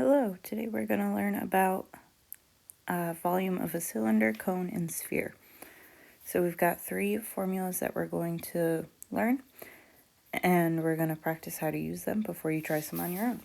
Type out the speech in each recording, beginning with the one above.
Hello, today we're going to learn about volume of a cylinder, cone, and sphere. So we've got three formulas that we're going to learn, and we're going to practice how to use them before you try some on your own.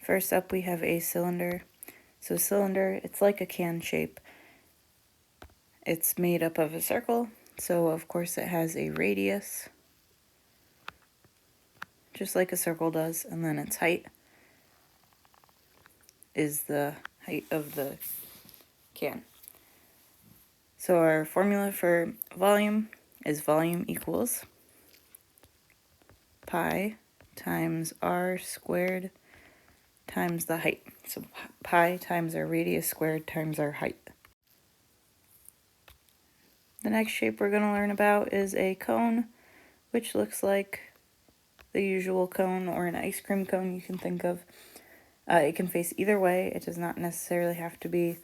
First up, we have a cylinder. So cylinder, it's like a can shape. It's made up of a circle, so of course it has a radius, just like a circle does, and then its height is the height of the can. So our formula for volume is volume equals pi times r squared times the height. So pi times our radius squared times our height. The next shape we're going to learn about is a cone, which looks like the usual cone or an ice cream cone you can think of. It can face either way. It does not necessarily have to be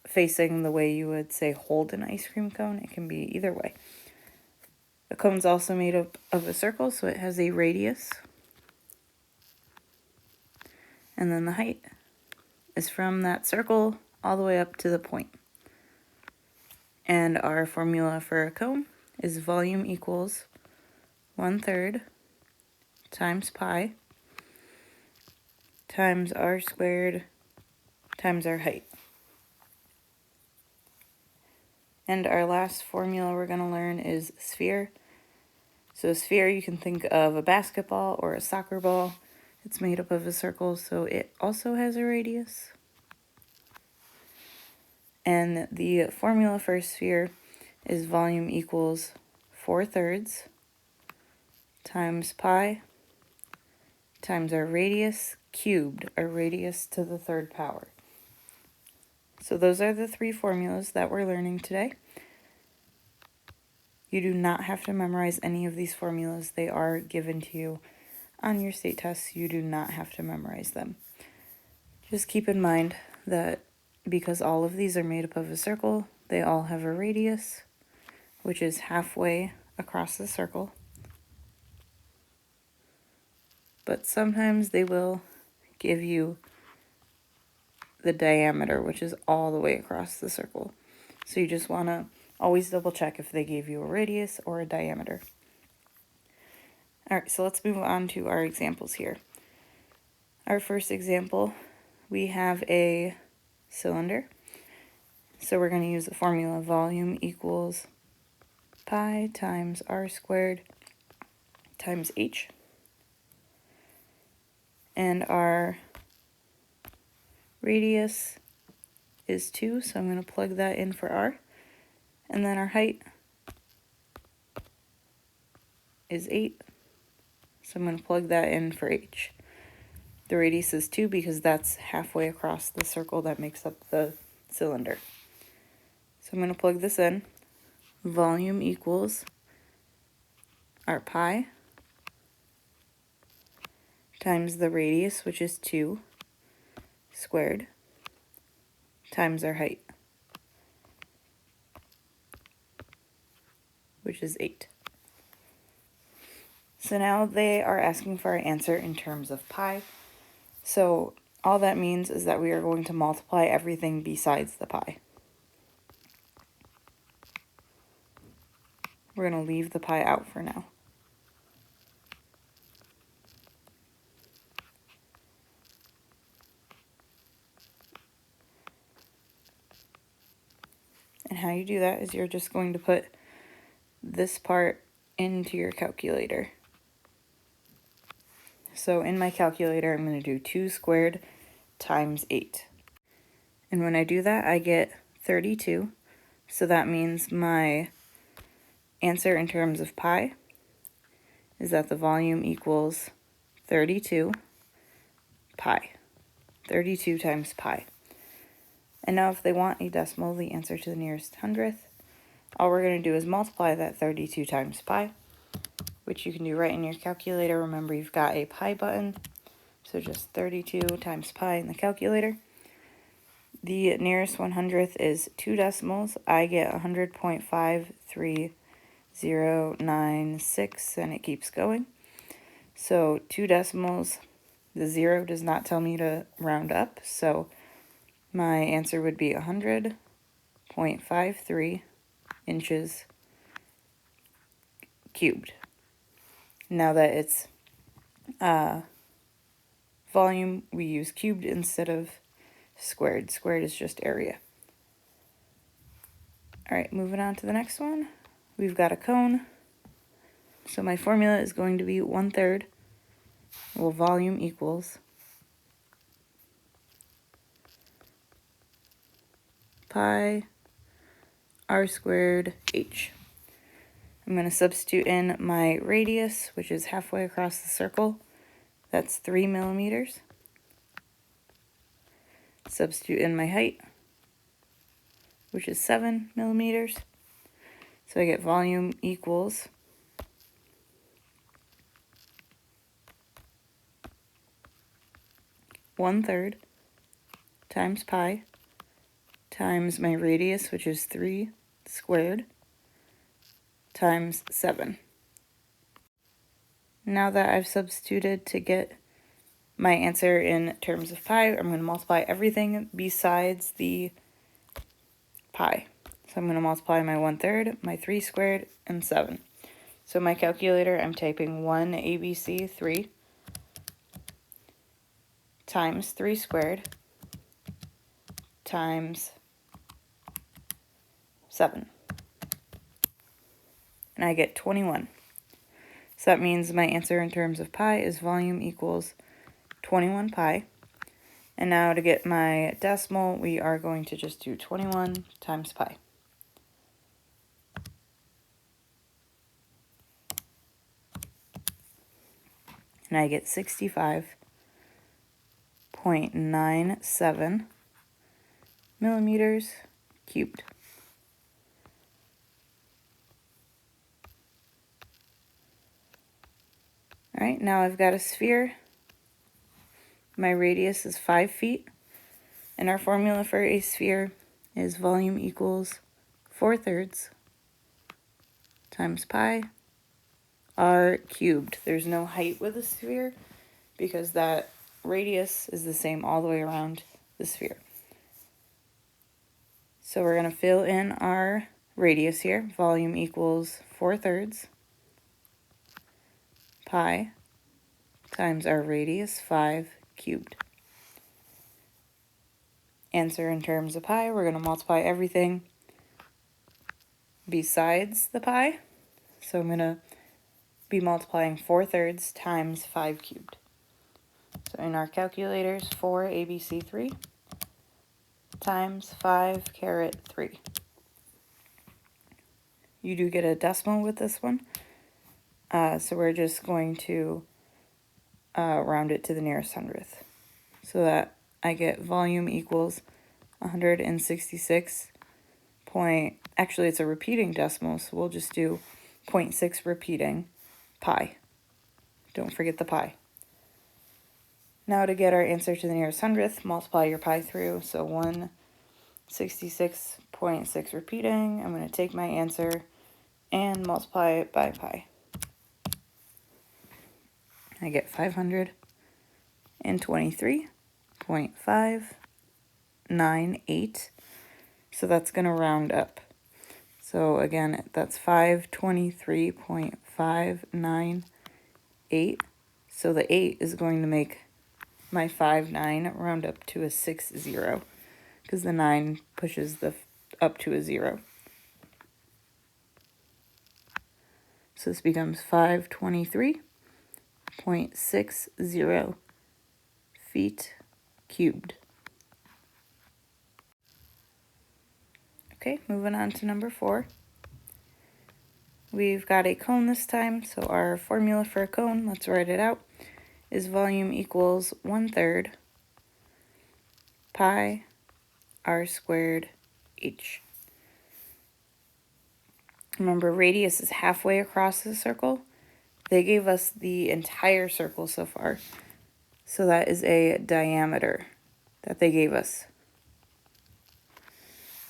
facing the way you would say hold an ice cream cone. It can be either way. The cone's also made up of a circle, so it has a radius. And then the height is from that circle all the way up to the point. And our formula for a cone is volume equals 1/3 times pi times r squared times our height. And our last formula we're going to learn is sphere. So a sphere, you can think of a basketball or a soccer ball. It's made up of a circle, so it also has a radius. And the formula for a sphere is volume equals 4/3 times pi times our radius cubed, our radius to the third power. So those are the three formulas that we're learning today. You do not have to memorize any of these formulas. They are given to you on your state tests. You do not have to memorize them. Just keep in mind that because all of these are made up of a circle, they all have a radius, which is halfway across the circle. But sometimes they will give you the diameter, which is all the way across the circle. So you just want to always double check if they gave you a radius or a diameter. All right, so let's move on to our examples here. Our first example, we have a cylinder. So we're going to use the formula volume equals pi times r squared times h. And our radius is 2, so I'm going to plug that in for r. And then our height is 8, so I'm going to plug that in for h. The radius is 2 because that's halfway across the circle that makes up the cylinder. So I'm going to plug this in. Volume equals our pi times the radius, which is 2, squared, times our height, which is 8. So now they are asking for our answer in terms of pi. So all that means is that we are going to multiply everything besides the pi. We're going to leave the pi out for now. And how you do that is you're just going to put this part into your calculator. So in my calculator, I'm going to do 2 squared times 8. And when I do that, I get 32. So that means my answer in terms of pi is that the volume equals 32 pi. 32 times pi. And now if they want a decimal, the answer to the nearest hundredth, all we're going to do is multiply that 32 times pi, which you can do right in your calculator. Remember, you've got a pi button, so just 32 times pi in the calculator. The nearest 100th is 2 decimals. I get 100.53096, and it keeps going. So 2 decimals, The 0 does not tell me to round up, so my answer would be 100.53 inches cubed. Now that it's volume, we use cubed instead of squared. Squared is just area. All right, moving on to the next one. We've got a cone. So my formula is going to be 1/3. Well, volume equals pi r squared h. I'm going to substitute in my radius, which is halfway across the circle. That's 3 millimeters. Substitute in my height, which is 7 millimeters. So I get volume equals 1/3 times pi times my radius, which is 3 squared, times 7. Now that I've substituted to get my answer in terms of pi, I'm going to multiply everything besides the pi. So I'm going to multiply my 1/3, my 3 squared, and 7. So my calculator, I'm typing 1 ABC 3 times 3 squared times 7. And I get 21. So that means my answer in terms of pi is volume equals 21 pi. And now to get my decimal, we are going to just do 21 times pi. And I get 65.97 millimeters cubed. All right, now I've got a sphere. My radius is 5 feet. And our formula for a sphere is volume equals 4/3 times pi r cubed. There's no height with a sphere because that radius is the same all the way around the sphere. So we're going to fill in our radius here. Volume equals 4/3 pi times our radius, 5 cubed. Answer in terms of pi, we're going to multiply everything besides the pi. So I'm going to be multiplying 4/3 times 5 cubed. So in our calculators, 4 ABC 3 times 5 caret 3. You do get a decimal with this one. So we're just going to round it to the nearest hundredth. So that I get volume equals 166 point, actually it's a repeating decimal, so we'll just do 0.6 repeating pi. Don't forget the pi. Now to get our answer to the nearest hundredth, multiply your pi through. So 166.6 repeating. I'm going to take my answer and multiply it by pi. I get 523.598. So that's going to round up. So again, that's 523.598. So the 8 is going to make my 59 round up to a 60 because the 9 pushes the up to a 0. So this becomes 523.60 feet cubed. Okay, moving on to number 4. We've got a cone this time, so our formula for a cone, let's write it out, is volume equals 1/3 pi r squared h. Remember, radius is halfway across the circle. They gave us the entire circle so far, so that is a diameter that they gave us.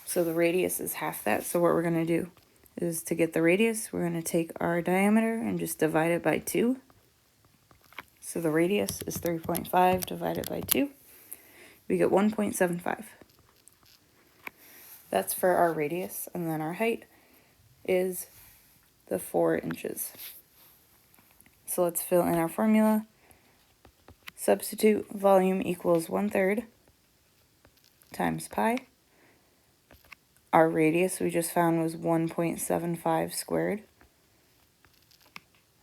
So the radius is half that, so what we're going to do is to get the radius, we're going to take our diameter and just divide it by 2. So the radius is 3.5 divided by 2. We get 1.75. That's for our radius, and then our height is the 4 inches. So let's fill in our formula. Substitute volume equals 1/3 times pi. Our radius we just found was 1.75 squared.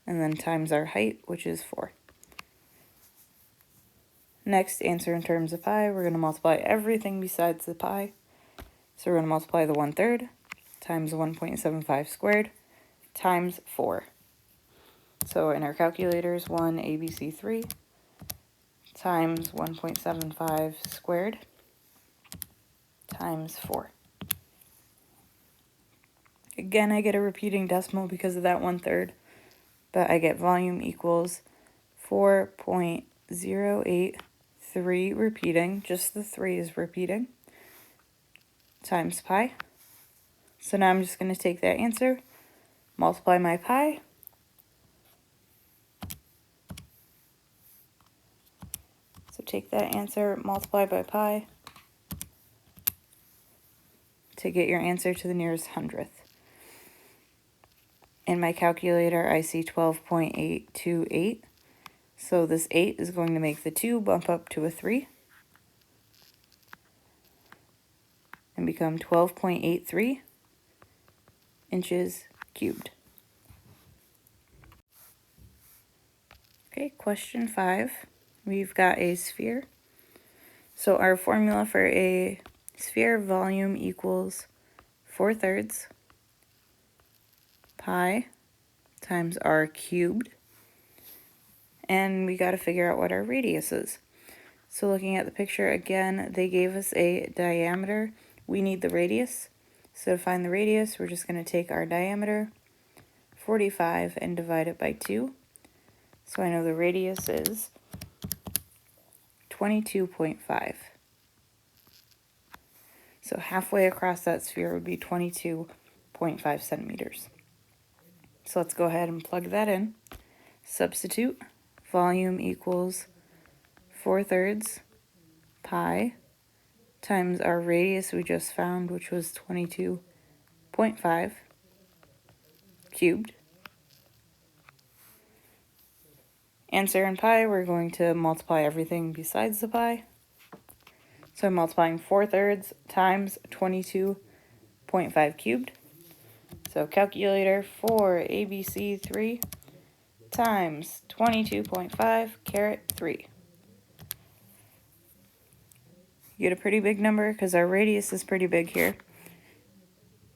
And then times our height, which is 4. Next, answer in terms of pi. We're going to multiply everything besides the pi. So we're going to multiply the 1/3 times 1.75 squared times 4. So in our calculators, 1 ABC 3 times 1.75 squared times 4. Again, I get a repeating decimal because of that 1/3, but I get volume equals 4.083 repeating, just the 3 is repeating, times pi. So now I'm just going to take that answer, multiply my pi, so take that answer, multiply by pi, to get your answer to the nearest hundredth. In my calculator, I see 12.828, so this 8 is going to make the 2 bump up to a 3, and become 12.83 inches cubed. Okay, question 5. We've got a sphere. So our formula for a sphere volume equals 4/3 pi times r cubed. And we got to figure out what our radius is. So looking at the picture again, they gave us a diameter. We need the radius. So to find the radius, we're just going to take our diameter, 45, and divide it by 2. So I know the radius is 22.5. So halfway across that sphere would be 22.5 centimeters. So let's go ahead and plug that in. Substitute volume equals 4/3 pi times our radius we just found, which was 22.5 cubed. Answer in pi, we're going to multiply everything besides the pi. So I'm multiplying 4/3 times 22.5 cubed. So calculator, 4 ABC 3 times 22.5 caret 3. You get a pretty big number because our radius is pretty big here.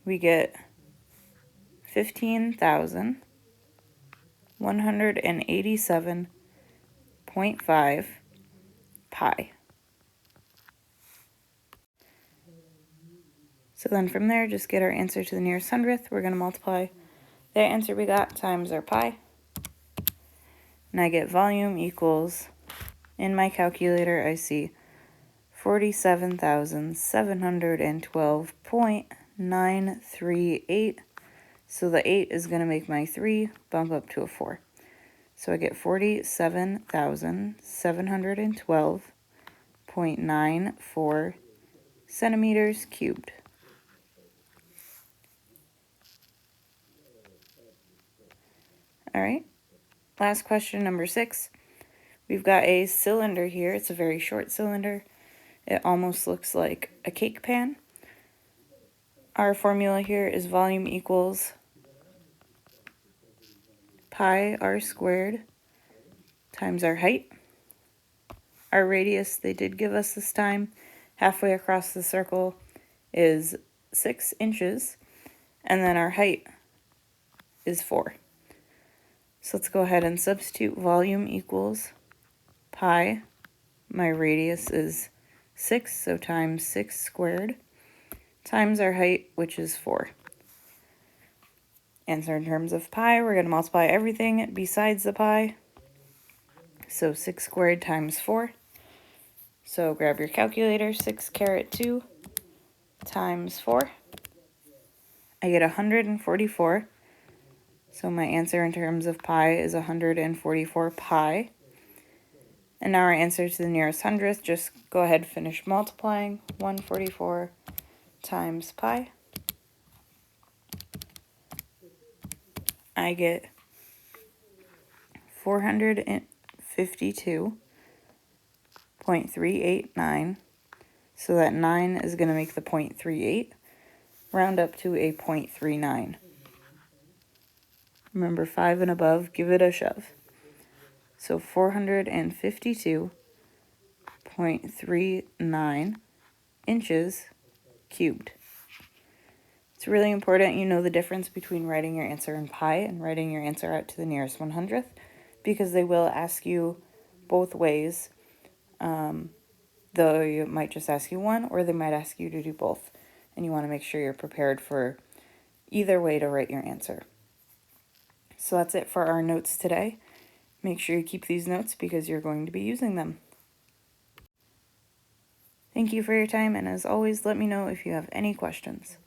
We get 15,187.5 pi. So then from there, just get our answer to the nearest hundredth. We're going to multiply that answer we got times our pi. And I get volume equals, in my calculator, I see 47,712.938. So the 8 is going to make my 3 bump up to a 4. So I get 47,712.94 centimeters cubed. All right, last question, number 6. We've got a cylinder here. It's a very short cylinder. It almost looks like a cake pan. Our formula here is volume equals pi r squared times our height. Our radius, they did give us this time, halfway across the circle is 6 inches, and then our height is 4. So let's go ahead and substitute volume equals pi. My radius is 6, so times 6 squared, times our height, which is 4. Answer in terms of pi, we're going to multiply everything besides the pi. So 6 squared times 4. So grab your calculator, 6 caret 2 times 4. I get 144. So my answer in terms of pi is 144 pi. And now our answer to the nearest hundredth, just go ahead and finish multiplying. 144 times pi. I get 452.389. So that 9 is going to make the 0.38. Round up to a 0.39. Remember, 5 and above, give it a shove. So 452.39 inches cubed. It's really important you know the difference between writing your answer in pi and writing your answer out to the nearest 100th, because they will ask you both ways, though you might just ask you one, or they might ask you to do both. And you want to make sure you're prepared for either way to write your answer. So that's it for our notes today. Make sure you keep these notes because you're going to be using them. Thank you for your time, and as always, let me know if you have any questions.